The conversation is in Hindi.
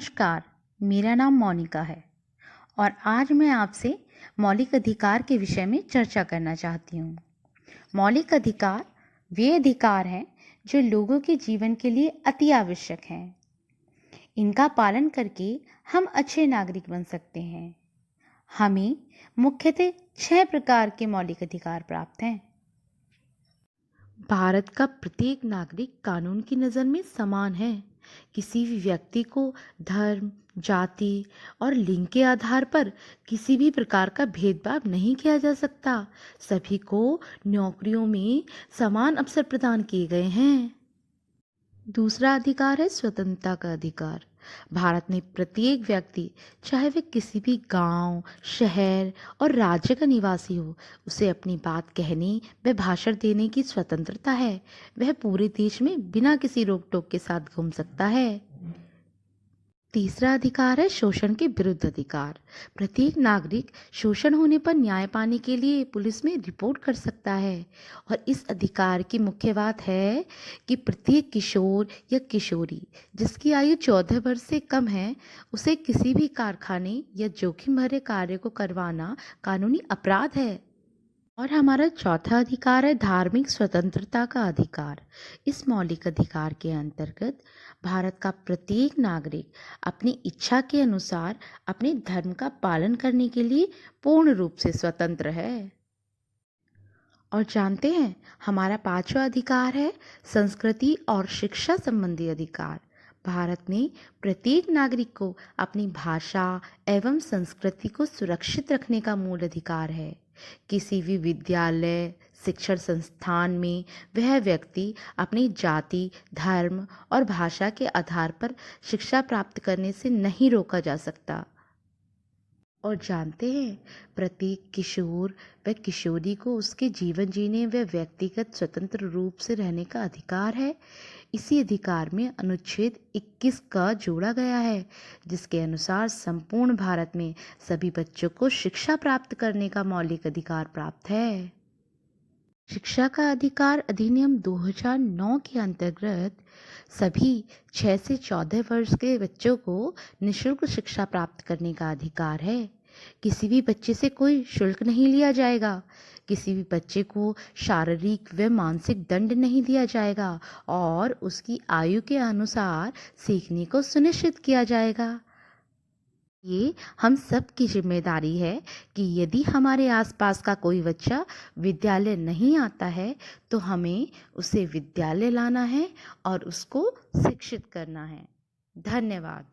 नमस्कार, मेरा नाम मोनिका है और आज मैं आपसे मौलिक अधिकार के विषय में चर्चा करना चाहती हूँ। मौलिक अधिकार वे अधिकार हैं जो लोगों के जीवन के लिए अति आवश्यक हैं। इनका पालन करके हम अच्छे नागरिक बन सकते हैं। हमें मुख्यतः 6 प्रकार के मौलिक अधिकार प्राप्त हैं। भारत का प्रत्येक नागरिक कानून की नज़र में समान है। किसी भी व्यक्ति को धर्म, जाति और लिंग के आधार पर किसी भी प्रकार का भेदभाव नहीं किया जा सकता। सभी को नौकरियों में समान अवसर प्रदान किए गए हैं। दूसरा अधिकार है स्वतंत्रता का अधिकार। भारत में प्रत्येक व्यक्ति, चाहे वह किसी भी गांव, शहर और राज्य का निवासी हो, उसे अपनी बात कहने व भाषण देने की स्वतंत्रता है। वह पूरे देश में बिना किसी रोक टोक के साथ घूम सकता है। तीसरा अधिकार है शोषण के विरुद्ध अधिकार। प्रत्येक नागरिक शोषण होने पर न्याय पाने के लिए पुलिस में रिपोर्ट कर सकता है और इस अधिकार की मुख्य बात है कि प्रत्येक किशोर या किशोरी जिसकी आयु 14 वर्ष से कम है, उसे किसी भी कारखाने या जोखिम भरे कार्य को करवाना कानूनी अपराध है। और हमारा चौथा अधिकार है धार्मिक स्वतंत्रता का अधिकार। इस मौलिक अधिकार के अंतर्गत भारत का प्रत्येक नागरिक अपनी इच्छा के अनुसार अपने धर्म का पालन करने के लिए पूर्ण रूप से स्वतंत्र है। और जानते हैं, हमारा पांचवा अधिकार है संस्कृति और शिक्षा संबंधी अधिकार। भारत में प्रत्येक नागरिक को अपनी भाषा एवं संस्कृति को सुरक्षित रखने का मूल अधिकार है। किसी भी विद्यालय, शिक्षण संस्थान में वह व्यक्ति अपनी जाति, धर्म और भाषा के आधार पर शिक्षा प्राप्त करने से नहीं रोका जा सकता। और जानते हैं, प्रत्येक किशोर व किशोरी को उसके जीवन जीने व व्यक्तिगत स्वतंत्र रूप से रहने का अधिकार है। इसी अधिकार में अनुच्छेद 21 का जोड़ा गया है, जिसके अनुसार संपूर्ण भारत में सभी बच्चों को शिक्षा प्राप्त करने का मौलिक अधिकार प्राप्त है। शिक्षा का अधिकार अधिनियम 2009 के अंतर्गत सभी 6 से 14 वर्ष के बच्चों को निःशुल्क शिक्षा प्राप्त करने का अधिकार है। किसी भी बच्चे से कोई शुल्क नहीं लिया जाएगा। किसी भी बच्चे को शारीरिक व मानसिक दंड नहीं दिया जाएगा और उसकी आयु के अनुसार सीखने को सुनिश्चित किया जाएगा। ये हम सब की जिम्मेदारी है कि यदि हमारे आसपास का कोई बच्चा विद्यालय नहीं आता है तो हमें उसे विद्यालय लाना है और उसको शिक्षित करना है। धन्यवाद।